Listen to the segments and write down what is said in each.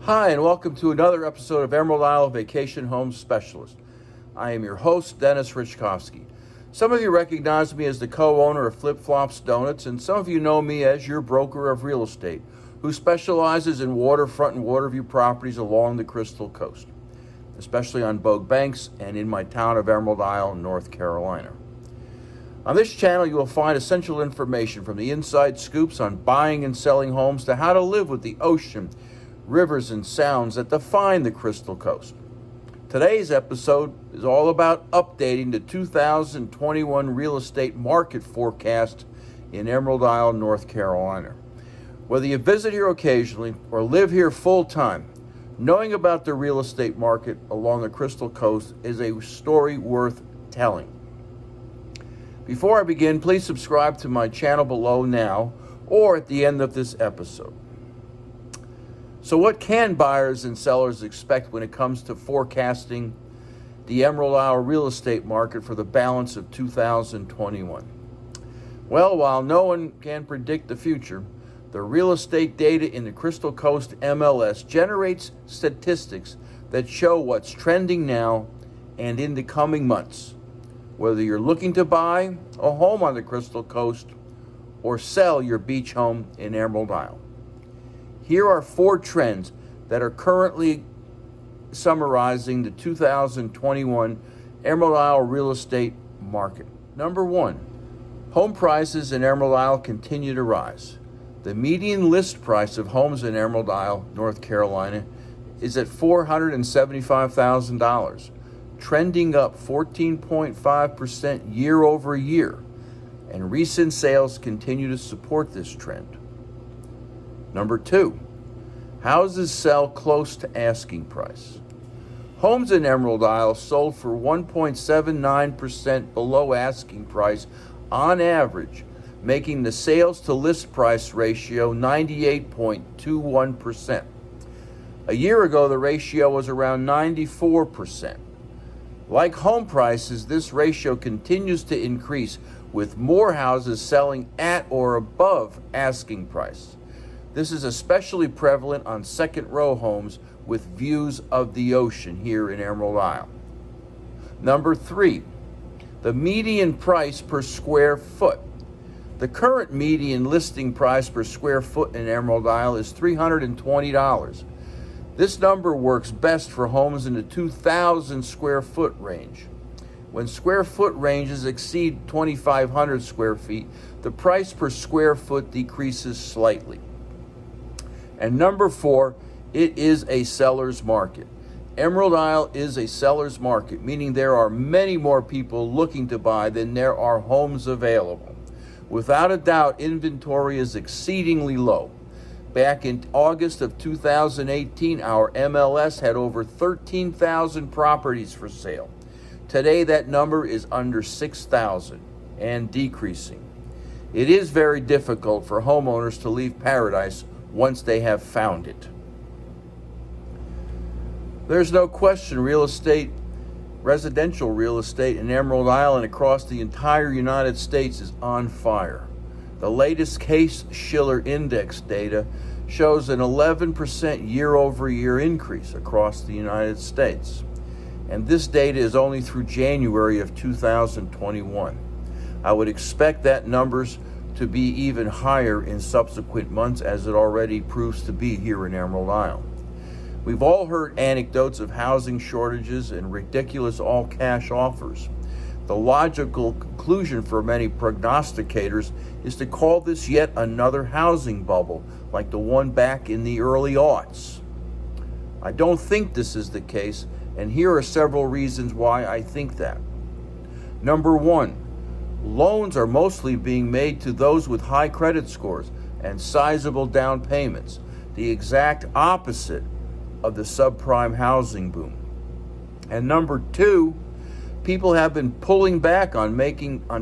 Hi, and welcome to another episode of Emerald Isle Vacation Home Specialist. I am your host, Dennis Richkovsky. Some of you recognize me as the co-owner of Flip Flops Donuts, and some of you know me as your broker of real estate, who specializes in waterfront and waterview properties along the Crystal Coast, especially on Bogue Banks and in my town of Emerald Isle, North Carolina. On this channel, you will find essential information from the inside scoops on buying and selling homes to how to live with the ocean, rivers, and sounds that define the Crystal Coast. Today's episode is all about updating the 2021 real estate market forecast in Emerald Isle, North Carolina. Whether you visit here occasionally or live here full-time, knowing about the real estate market along the Crystal Coast is a story worth telling. Before I begin, please subscribe to my channel below now or at the end of this episode. So what can buyers and sellers expect when it comes to forecasting the Emerald Isle real estate market for the balance of 2021? Well, while no one can predict the future, the real estate data in the Crystal Coast MLS generates statistics that show what's trending now and in the coming months. Whether you're looking to buy a home on the Crystal Coast or sell your beach home in Emerald Isle. Here are 4 trends that are currently summarizing the 2021 Emerald Isle real estate market. Number 1, home prices in Emerald Isle continue to rise. The median list price of homes in Emerald Isle, North Carolina, is at $475,000, trending up 14.5% year over year, and recent sales continue to support this trend. Number 2, houses sell close to asking price. Homes in Emerald Isle sold for 1.79% below asking price on average, making the sales to list price ratio 98.21%. A year ago, the ratio was around 94%. Like home prices, this ratio continues to increase, with more houses selling at or above asking price. This is especially prevalent on second-row homes with views of the ocean here in Emerald Isle. Number 3, the median price per square foot. The current median listing price per square foot in Emerald Isle is $320. This number works best for homes in the 2,000 square foot range. When square foot ranges exceed 2,500 square feet, the price per square foot decreases slightly. And number 4, it is a seller's market. Emerald Isle is a seller's market, meaning there are many more people looking to buy than there are homes available. Without a doubt, inventory is exceedingly low. Back in August of 2018, our MLS had over 13,000 properties for sale. Today, that number is under 6,000 and decreasing. It is very difficult for homeowners to leave paradise once they have found it. There's no question residential real estate in Emerald Isle and across the entire United States is on fire. The latest Case-Shiller Index data shows an 11% year-over-year increase across the United States. And this data is only through January of 2021. I would expect that numbers to be even higher in subsequent months, as it already proves to be here in Emerald Isle. We've all heard anecdotes of housing shortages and ridiculous all-cash offers. The logical conclusion for many prognosticators is to call this yet another housing bubble, like the one back in the early aughts. I don't think this is the case, and here are several reasons why I think that. Number 1, loans are mostly being made to those with high credit scores and sizable down payments, the exact opposite of the subprime housing boom. And number 2, people have been pulling back on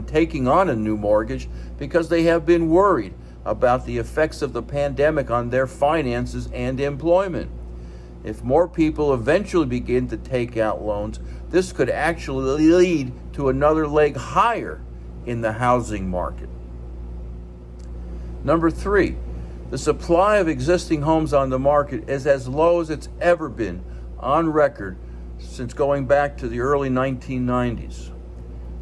taking on a new mortgage because they have been worried about the effects of the pandemic on their finances and employment. If more people eventually begin to take out loans, this could actually lead to another leg higher in the housing market. Number 3, The supply of existing homes on the market is as low as it's ever been on record since going back to the early 1990s.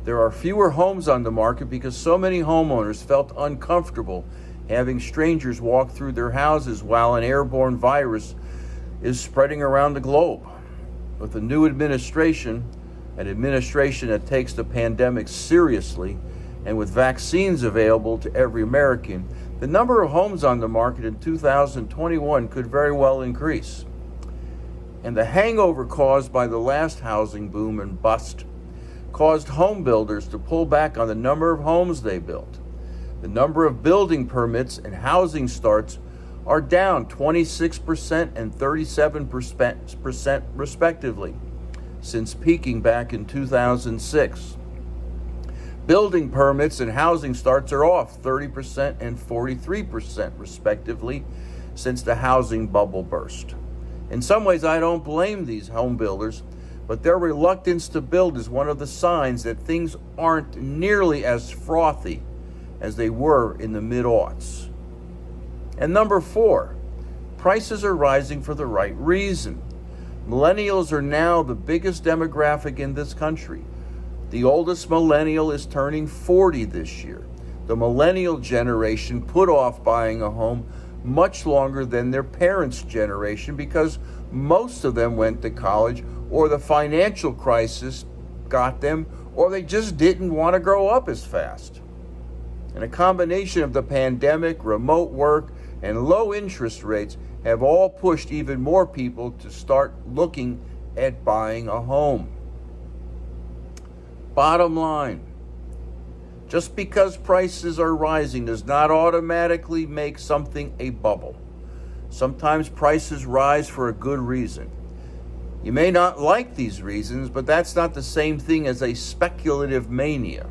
There are fewer homes on the market because so many homeowners felt uncomfortable having strangers walk through their houses while an airborne virus is spreading around the globe. With the new administration, an administration that takes the pandemic seriously, and with vaccines available to every American, the number of homes on the market in 2021 could very well increase. And the hangover caused by the last housing boom and bust caused home builders to pull back on the number of homes they built. The number of building permits and housing starts are down 26% and 37% respectively since peaking back in 2006. Building permits and housing starts are off 30% and 43% respectively since the housing bubble burst. In some ways, I don't blame these home builders, but their reluctance to build is one of the signs that things aren't nearly as frothy as they were in the mid-aughts. And number 4, prices are rising for the right reason. Millennials are now the biggest demographic in this country. The oldest millennial is turning 40 this year. The millennial generation put off buying a home much longer than their parents' generation because most of them went to college, or the financial crisis got them, or they just didn't want to grow up as fast. And a combination of the pandemic, remote work, and low interest rates have all pushed even more people to start looking at buying a home. Bottom line, just because prices are rising does not automatically make something a bubble. Sometimes prices rise for a good reason. You may not like these reasons, but that's not the same thing as a speculative mania.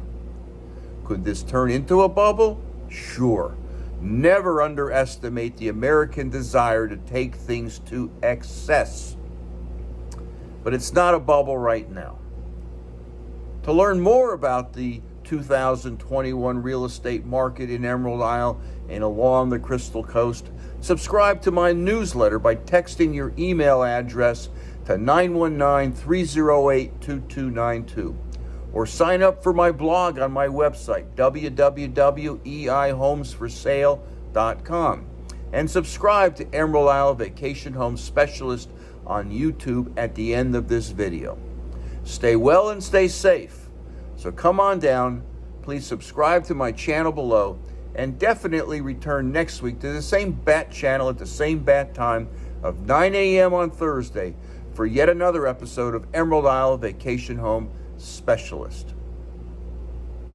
Could this turn into a bubble? Sure. Never underestimate the American desire to take things to excess. But it's not a bubble right now. To learn more about the 2021 real estate market in Emerald Isle and along the Crystal Coast, subscribe to my newsletter by texting your email address to 919-308-2292, or sign up for my blog on my website, www.eihomesforsale.com, and subscribe to Emerald Isle Vacation Home Specialist on YouTube at the end of this video. Stay well and stay safe. So come on down, please subscribe to my channel below, and definitely return next week to the same bat channel at the same bat time of 9 a.m. on Thursday for yet another episode of Emerald Isle Vacation Home Specialist.